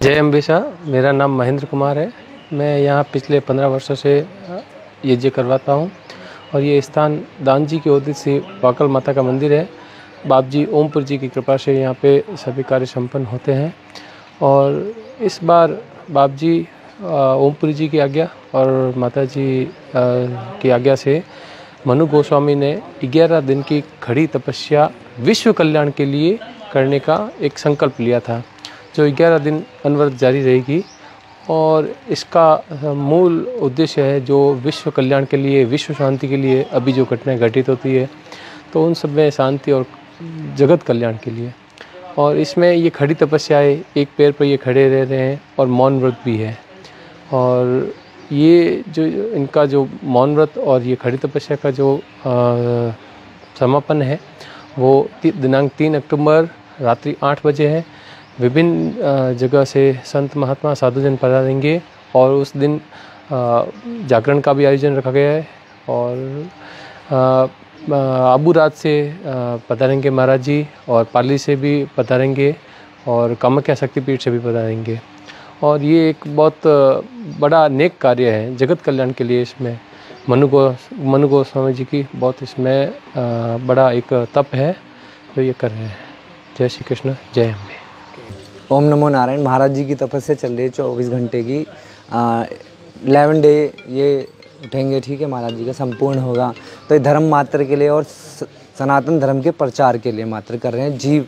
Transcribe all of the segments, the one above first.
जय अम्बिका। मेरा नाम महेंद्र कुमार है। मैं यहाँ पिछले 15 वर्षों से यज्ञ करवाता हूँ और ये स्थान दान जी के उद्देश्य से वाकल माता का मंदिर है। बाप जी ओमपुर जी की कृपा से यहाँ पे सभी कार्य संपन्न होते हैं और इस बार बाप जी ओमपुर जी की आज्ञा और माता जी की आज्ञा से मनु गोस्वामी ने 11 दिन की खड़ी तपस्या विश्व कल्याण के लिए करने का एक संकल्प लिया था, जो 11 दिन अनवरत जारी रहेगी। और इसका मूल उद्देश्य है जो विश्व कल्याण के लिए, विश्व शांति के लिए अभी जो घटनाएं घटित होती है तो उन सब में शांति और जगत कल्याण के लिए। और इसमें ये खड़ी तपस्याएं, एक पैर पर ये खड़े रह रहे हैं और मौन व्रत भी है। और ये जो इनका जो मौन व्रत और ये खड़ी तपस्या का जो समापन है वो दिनांक 3 अक्टूबर रात्रि 8 बजे है। विभिन्न जगह से संत महात्मा साधुजन पधारेंगे और उस दिन जागरण का भी आयोजन रखा गया है। और आबूरात से पधारेंगे महाराज जी और पाली से भी पधारेंगे और कामाख्या शक्तिपीठ से भी पधारेंगे। और ये एक बहुत बड़ा नेक कार्य है जगत कल्याण के लिए। इसमें मनु गोस्वामी जी की बहुत इसमें बड़ा एक तप है जो ये कर रहे हैं। जय श्री कृष्ण, जय अम्बे। ओम नमो नारायण। महाराज जी की तपस्या चल रही है 24 घंटे की। 11 डे ये उठेंगे, ठीक है, महाराज जी का संपूर्ण होगा। तो ये धर्म मात्र के लिए और सनातन धर्म के प्रचार के लिए मात्र कर रहे हैं, जीव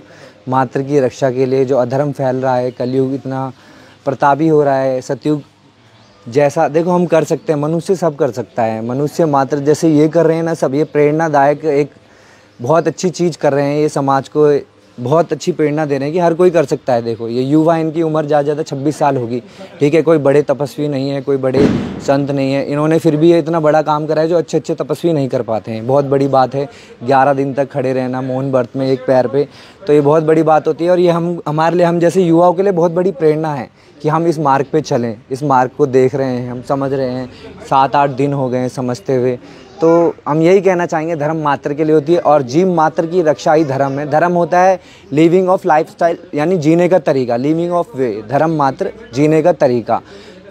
मात्र की रक्षा के लिए। जो अधर्म फैल रहा है, कलयुग इतना प्रतापी हो रहा है, सतयुग जैसा देखो हम कर सकते हैं, मनुष्य सब कर सकता है। मनुष्य मात्र जैसे ये कर रहे हैं ना सब, ये प्रेरणादायक एक बहुत अच्छी चीज़ कर रहे हैं। ये समाज को बहुत अच्छी प्रेरणा दे रहे हैं कि हर कोई कर सकता है। देखो ये युवा, इनकी उम्र ज़्यादा 26 साल होगी, ठीक है, कोई बड़े तपस्वी नहीं है, कोई बड़े संत नहीं है, इन्होंने फिर भी ये इतना बड़ा काम करा है जो अच्छे अच्छे तपस्वी नहीं कर पाते हैं। बहुत बड़ी बात है 11 दिन तक खड़े रहना मौन व्रत में एक पैर पे, तो ये बहुत बड़ी बात होती है। और ये हमारे लिए, हम जैसे युवाओं के लिए बहुत बड़ी प्रेरणा है कि हम इस मार्ग पे चलें। इस मार्ग को देख रहे हैं, हम समझ रहे हैं, 7-8 दिन हो गए हैं समझते हुए। तो हम यही कहना चाहेंगे, धर्म मात्र के लिए होती है और जीव मात्र की रक्षा ही धर्म है। धर्म होता है लिविंग ऑफ लाइफस्टाइल, यानी जीने का तरीका, लिविंग ऑफ वे। धर्म मात्र जीने का तरीका।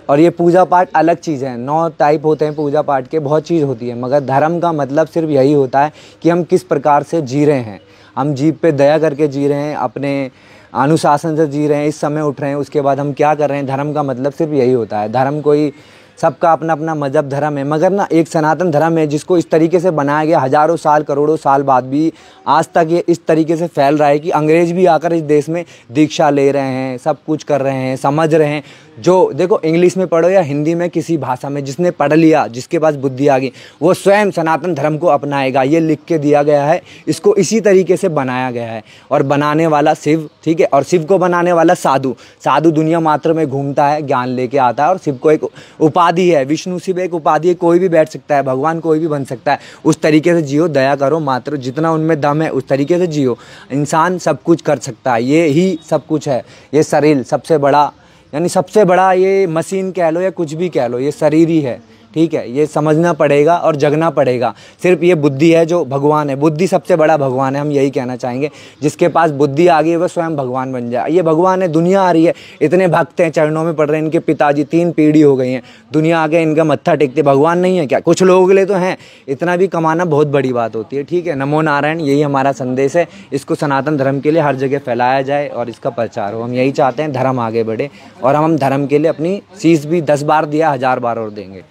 और ये पूजा पाठ अलग चीज़ है। 9 टाइप होते हैं पूजा पाठ के, बहुत चीज़ होती है, मगर धर्म का मतलब सिर्फ यही होता है कि हम किस प्रकार से जी रहे हैं। हम जीव पे दया करके जी रहे हैं, अपने अनुशासन से जी रहे हैं, इस समय उठ रहे हैं, उसके बाद हम क्या कर रहे हैं। धर्म का मतलब सिर्फ यही होता है। धर्म कोई, सबका अपना अपना मजहब धर्म है, मगर ना एक सनातन धर्म है जिसको इस तरीके से बनाया गया, हजारों साल करोड़ों साल बाद भी आज तक ये इस तरीके से फैल रहा है कि अंग्रेज भी आकर इस देश में दीक्षा ले रहे हैं, सब कुछ कर रहे हैं, समझ रहे हैं। जो देखो इंग्लिश में पढ़ो या हिंदी में, किसी भाषा में, जिसने पढ़ लिया, जिसके पास बुद्धि आ गई, वो स्वयं सनातन धर्म को अपनाएगा। ये लिख के दिया गया है, इसको इसी तरीके से बनाया गया है। और बनाने वाला शिव, ठीक है, और शिव को बनाने वाला साधु। साधु दुनिया मात्र में घूमता है, ज्ञान लेके आता है, और शिव को एक उपाधि है। विष्णु शिव एक उपाधि है, कोई भी बैठ सकता है, भगवान कोई भी बन सकता है। उस तरीके से जियो, दया करो मात्र, जितना उनमें दम है उस तरीके से जियो। इंसान सब कुछ कर सकता है, ये ही सब कुछ है। ये शरीर सबसे बड़ा, यानी सबसे बड़ा ये मशीन कह लो या कुछ भी कह लो, ये शरीर ही है, ठीक है। ये समझना पड़ेगा और जगना पड़ेगा। सिर्फ ये बुद्धि है जो भगवान है, बुद्धि सबसे बड़ा भगवान है। हम यही कहना चाहेंगे, जिसके पास बुद्धि आ गई वह स्वयं भगवान बन जाए। ये भगवान है, दुनिया आ रही है, इतने भक्त हैं, चरणों में पड़ रहे हैं, इनके पिताजी 3 पीढ़ी हो गई हैं, दुनिया आगे इनका मत्था टेकते। भगवान नहीं है क्या? कुछ लोगों के लिए तो हैं। इतना भी कमाना बहुत बड़ी बात होती है, ठीक है। नमो नारायण, यही हमारा संदेश है। इसको सनातन धर्म के लिए हर जगह फैलाया जाए और इसका प्रचार हो। हम यही चाहते हैं, धर्म आगे बढ़े, और हम धर्म के लिए अपनी शीश भी 10 बार दिया, 1000 बार और देंगे।